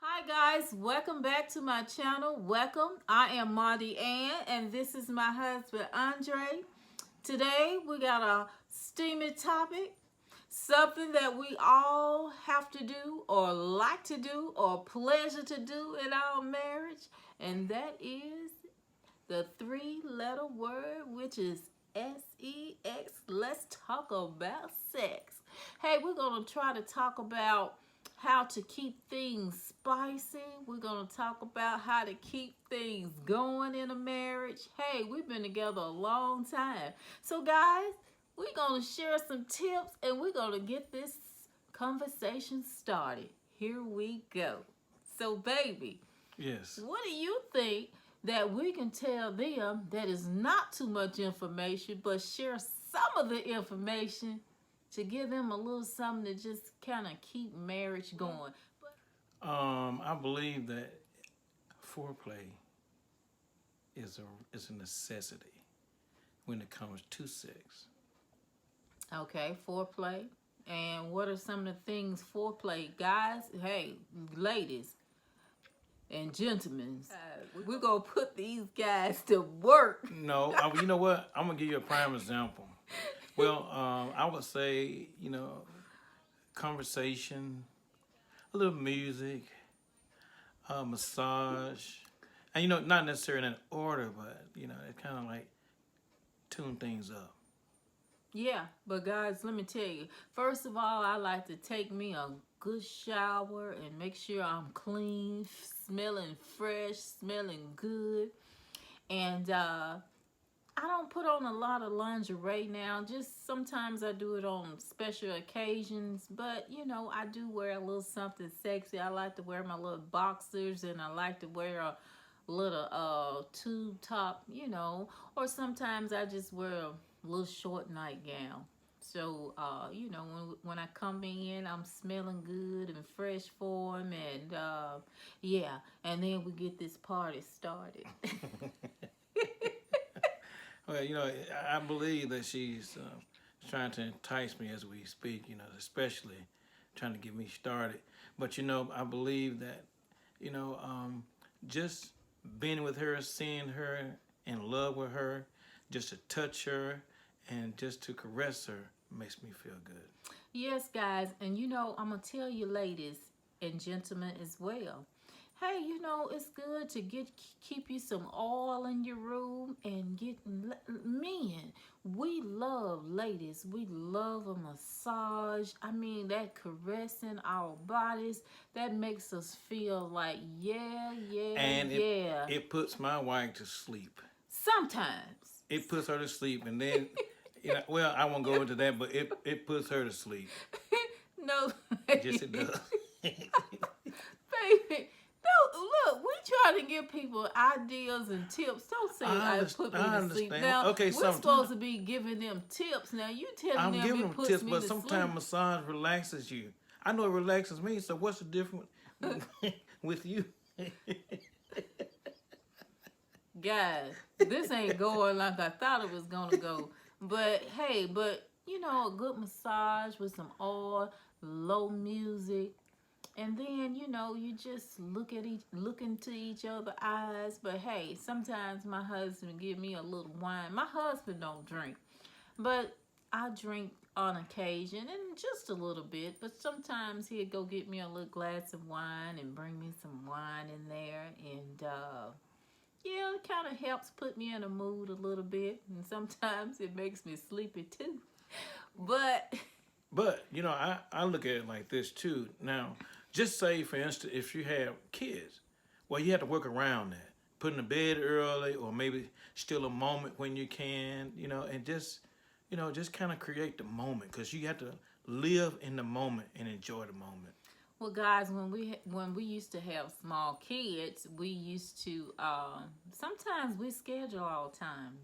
Hi guys, welcome back to my channel. Welcome. I am Marty Ann and this is my husband Andre. Today we got a steamy topic, something that we all have to do or like to do or pleasure to do in our marriage, and that is the three-letter word, which is sex. Let's talk about sex. Hey, we're going to try to talk about how to keep things spicy. We're going to talk about how to keep things going in a marriage. Hey, we've been together a long time. So, guys, we're going to share some tips and we're going to get this conversation started. Here we go. So, baby, Yes. what do you think that we can tell them that is not too much information, but share some of the information to give them a little something to just kind of keep marriage going? I believe that foreplay is a necessity when it comes to sex. Okay, foreplay. And what are some of the things foreplay, guys? Hey, ladies and gentlemen, we're gonna put these guys to work. No, you know what? I'm gonna give you a prime example. Well, I would say conversation, a little music, massage, and not necessarily in that order, but it kind of like tune things up. Yeah, but guys, let me tell you. First of all, I like to take me a good shower and make sure I'm clean, smelling fresh, smelling good. And I don't put on a lot of lingerie now. Just sometimes I do it on special occasions. But, I do wear a little something sexy. I like to wear my little boxers and I like to wear a little tube top, or sometimes I just wear a little short nightgown. So, when I come in, I'm smelling good and fresh for him, and yeah, and then we get this party started. Well, I believe that she's trying to entice me as we speak, especially trying to get me started. But, I believe that, you know, um, just being with her, seeing her, in love with her, just to touch her and just to caress her makes me feel good. Yes, guys, and I'm gonna tell you, ladies and gentlemen, as well. Hey, it's good to keep you some oil in your room and get men. We love ladies. We love a massage. I mean, that caressing our bodies that makes us feel like yeah, yeah, And it yeah. it puts my wife to sleep. Sometimes. It puts her to sleep, and then, well, I won't go into that, but it puts her to sleep. No, Yes, it does. baby. No, look, we try to give people ideas and tips. Don't say I put me I to sleep. understand. Now, Okay, we're sometimes supposed to be giving them tips. Now, you telling I'm them giving it them puts tips, me but to sometimes sleep. massage relaxes you. I know it relaxes me, so what's the difference with you? Guys, this ain't going like I thought it was going to go. But, hey, a good massage with some oil, low music. And then, you just look into each other's eyes. But hey, sometimes my husband give me a little wine. My husband don't drink, but I drink on occasion and just a little bit. But sometimes he'd go get me a little glass of wine and bring me some wine in there. And yeah, it kind of helps put me in a mood a little bit. And sometimes it makes me sleepy too. But But I look at it like this too. Now, just say for instance, if you have kids, well, you have to work around that. Put in the bed early, or maybe still a moment when you can, and just kind of create the moment because you have to live in the moment and enjoy the moment. well, guys, when we used to have small kids, we used to sometimes we schedule all times.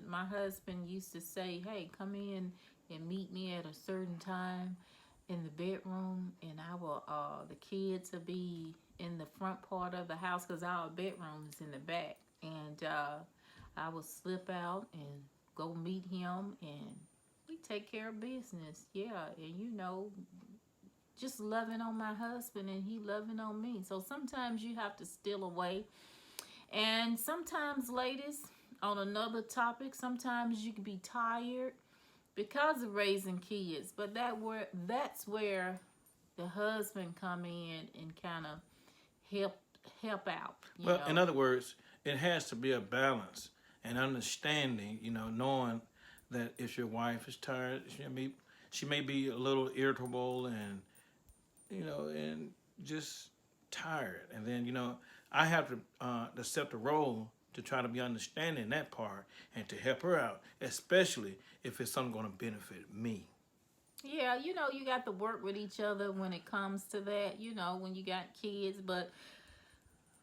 My husband used to say, "Hey, come in and meet me at a certain time in the bedroom, and the kids will be in the front part of the house because our bedroom is in the back, and I will slip out and go meet him, and we take care of business. Yeah, and just loving on my husband and he loving on me. So sometimes you have to steal away. And sometimes, ladies, on another topic, sometimes you can be tired because of raising kids. But that's where the husband come in and kind of help help out, you Well, in know. other words, it has to be a balance and understanding. Knowing that if your wife is tired, she may be a little irritable and and just tired. And then I have to accept the role to try to be understanding in that part and to help her out, especially if it's something going to benefit me. Yeah, you got to work with each other when it comes to that, when you got kids. But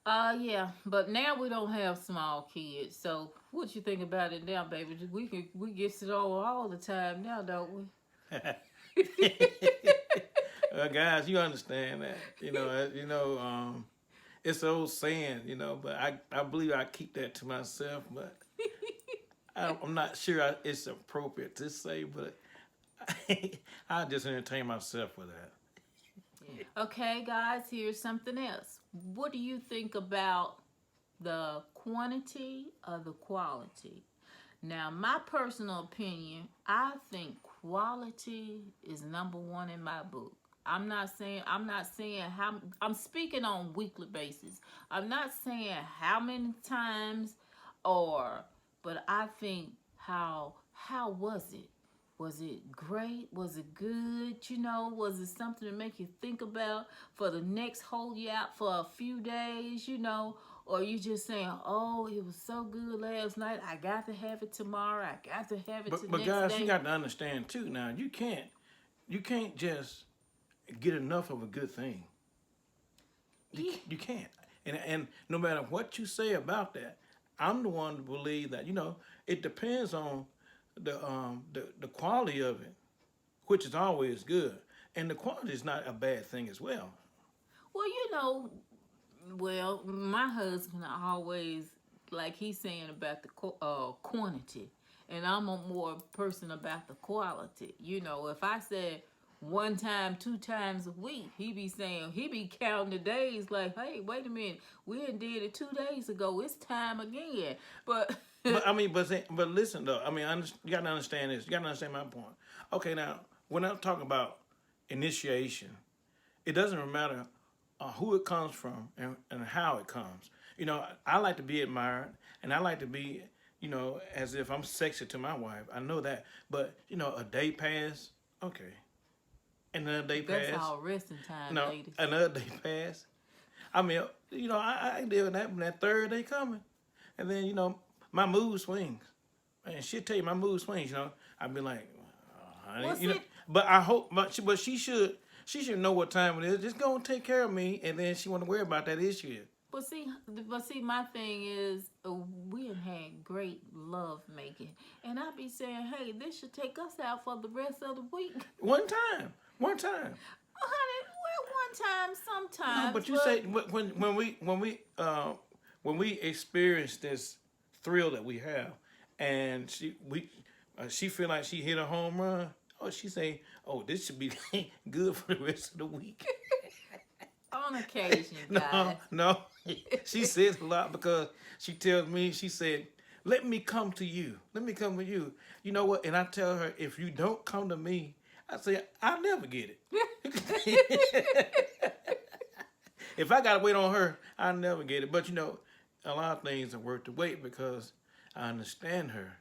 yeah, but now we don't have small kids. So what you think about it now, baby? We get it all the time now, don't we? Guys, you understand that? It's an old saying, but I believe I keep that to myself, but I'm not sure it's appropriate to say, but I just entertain myself with that. Okay, guys, here's something else. What do you think about the quantity or the quality? Now, my personal opinion, I think quality is number one in my book. I'm not saying how I'm speaking on weekly basis. I'm not saying how many times or but I think how was it? Was it great? Was it good? Was it something to make you think about for the next hold you out for a few days, Or you just saying, oh, it was so good last night. I got to have it tomorrow. I got to have it But the but next guys, you day. got to understand too. Now you can't just get enough of a good thing. Yeah. You can't. And no matter what you say about that, I'm the one to believe that it depends on the quality of it, which is always good, and the quality is not a bad thing as well. Well, my husband always, like he's saying about the quantity, and I'm a more person about the quality. If I said one time, two times a week, he be counting the days like, hey, wait a minute, we done did it 2 days ago. It's time again. But But I mean, but listen though. I mean, you got to understand this. You got to understand my point. Okay, now when I'm talking about initiation, it doesn't matter who it comes from and how it comes. I like to be admired, and I like to be, as if I'm sexy to my wife. I know that, but a day pass, okay, another day that's pass, all resting time, no, ladies. another day pass. I mean, I deal with that when that third day coming, and then my mood swings, and she'll tell you my mood swings. I'd be like, honey, Well, see, but I hope, but she should know what time it is. Just go and take care of me, and then she want to worry about that issue. but see, my thing is, we had great love making, and I be saying, hey, this should take us out for the rest of the week. One time. Honey, we're one time No, sometimes, but you say but when we experience this thrill that we have, and she feel like she hit a home run. Oh, she say, "Oh, this should be good for the rest of the week." on occasion, No, guys. no. She says a lot because she tells me. She said, "Let me come to you. Let me come to you." You know what? And I tell her, if you don't come to me, I say I'll never get it. If I gotta wait on her, I'll never get it. But a lot of things are worth the wait because I understand her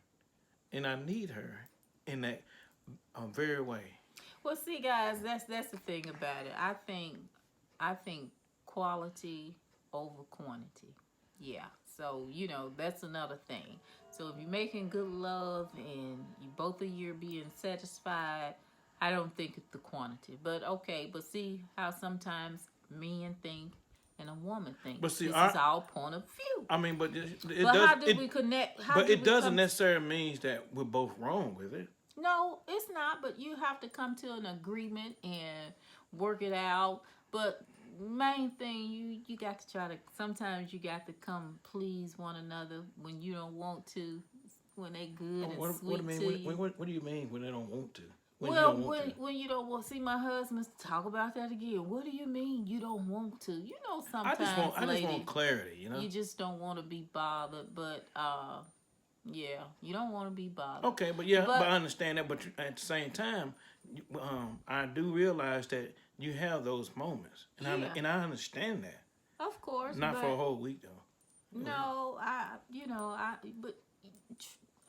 and I need her in that very way. Well, see, guys, that's the thing about it. I think quality over quantity. Yeah. So that's another thing. So if you're making good love and you both of you are being satisfied, I don't think it's the quantity. But okay. But see how sometimes men think and a woman think. But see, This is our point of view. I mean, but it But does how did it. we connect? How But did it we doesn't come? necessarily mean that we're both wrong with it. No, it's not. But you have to come to an agreement and work it out. But main thing, you got to try to. Sometimes you got to come please one another when you don't want to. When they good and What do you sweet mean? to you. What do you mean when they don't want to? when you don't want to. when you don't want, see, my husband talk about that again. What do you mean you don't want to? You know, sometimes I just ladies, want clarity, you know. you just don't want to be bothered. But yeah, you don't want to be bothered. Okay, but yeah, but I understand that. But at the same time, I do realize that you have those moments, and I understand that. Of course, not for a whole week though. No, but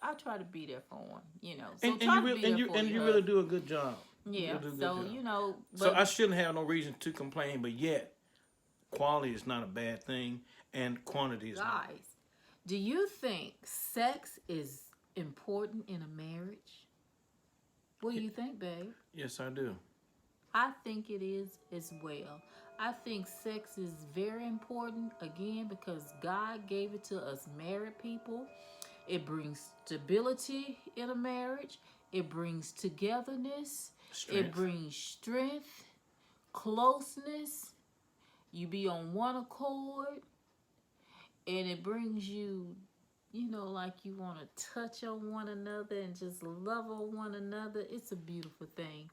I try to be there for him, you know. So and you really do a good job. Yeah. So you know. So I shouldn't have no reason to complain, but yet quality is not a bad thing, and quantity is not. Guys, do you think sex is important in a marriage? What do you think, babe? Yes, I do. I think it is as well. I think sex is very important, again, because God gave it to us married people. It brings stability in a marriage. It brings togetherness. Strength. It brings strength, closeness. You be on one accord. And it brings you, you know, like you want to touch on one another and just love on one another. It's a beautiful thing.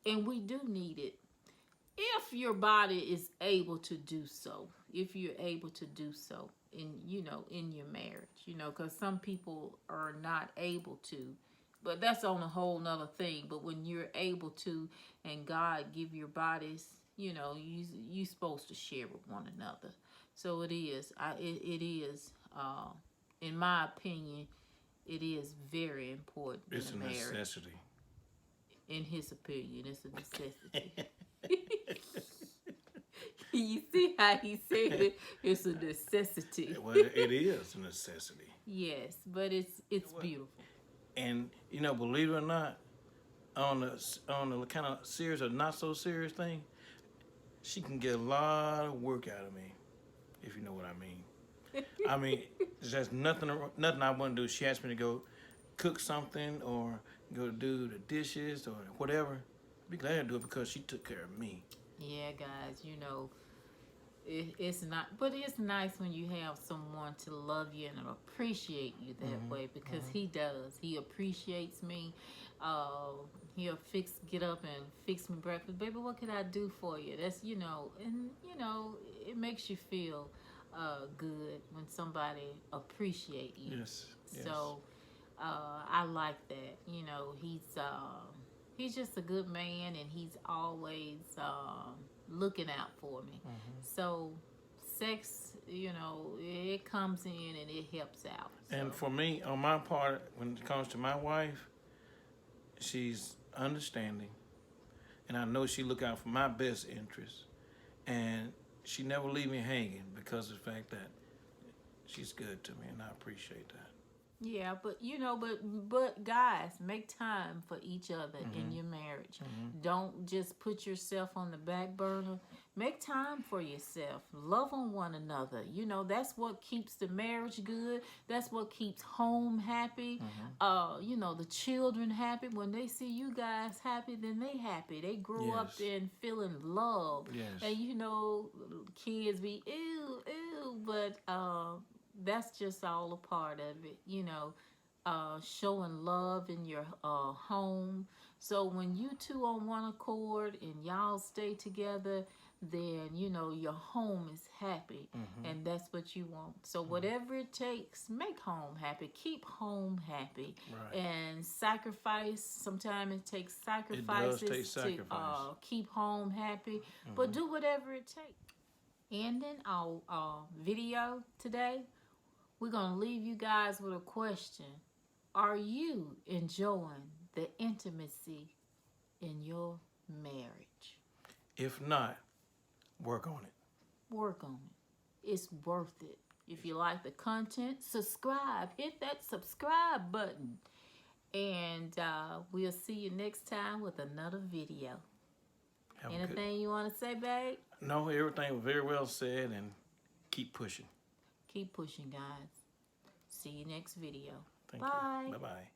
And we do need it. If your body is able to do so, if you're able to do so in, you know, in your marriage, you know, because some people are not able to, but that's on a whole nother thing. But when you're able to, and God give your bodies, you know, you supposed to share with one another. So it is, it is, in my opinion, it is very important. It's in a marriage. necessity. In his opinion, it's a necessity. You see how he said it? It's a necessity. Well, it is a necessity. Yes, but it's beautiful. And you know, believe it or not, on the kind of serious or not so serious thing, she can get a lot of work out of me, if you know what I mean. I mean, there's nothing I want to do. She asked me to go cook something or go do the dishes or whatever. I'd be glad to do it because she took care of me. Yeah, guys, you know, it's not, but it's nice when you have someone to love you and appreciate you that way, because he does. He appreciates me. He'll get up and fix me breakfast. Baby, what can I do for you? That's, you know, and, you know, it makes you feel good when somebody appreciate you. Yes. So I like that. You know, he's just a good man, and he's always looking out for me. So sex, you know, it comes in and it helps out. So. And for me, on my part, when it comes to my wife, she's understanding, and I know she look out for my best interests, and she never leave me hanging because of the fact that she's good to me, and I appreciate that. Yeah, but you know, but guys, make time for each other in your marriage. Don't just put yourself on the back burner. Make time for yourself. Love on one another. You know, that's what keeps the marriage good. That's what keeps home happy. You know, the children happy. When they see you guys happy, then they happy. They grow up and feeling love. And you know, kids be ew, but that's just all a part of it, you know, showing love in your home. So when you two on one accord and y'all stay together, then, you know, your home is happy, and that's what you want. So whatever it takes, make home happy. Keep home happy. Right. And sacrifice. Sometimes it takes sacrifices to keep home happy. But do whatever it takes. Ending our video today, we're going to leave you guys with a question. Are you enjoying the intimacy in your marriage? If not, work on it. Work on it. It's worth it. If you like the content, subscribe. Hit that subscribe button. And we'll see you next time with another video. Anything you want to say, babe? No, everything was very well said, and keep pushing. Keep pushing, guys. See you next video. Thank Bye. you. Bye-bye.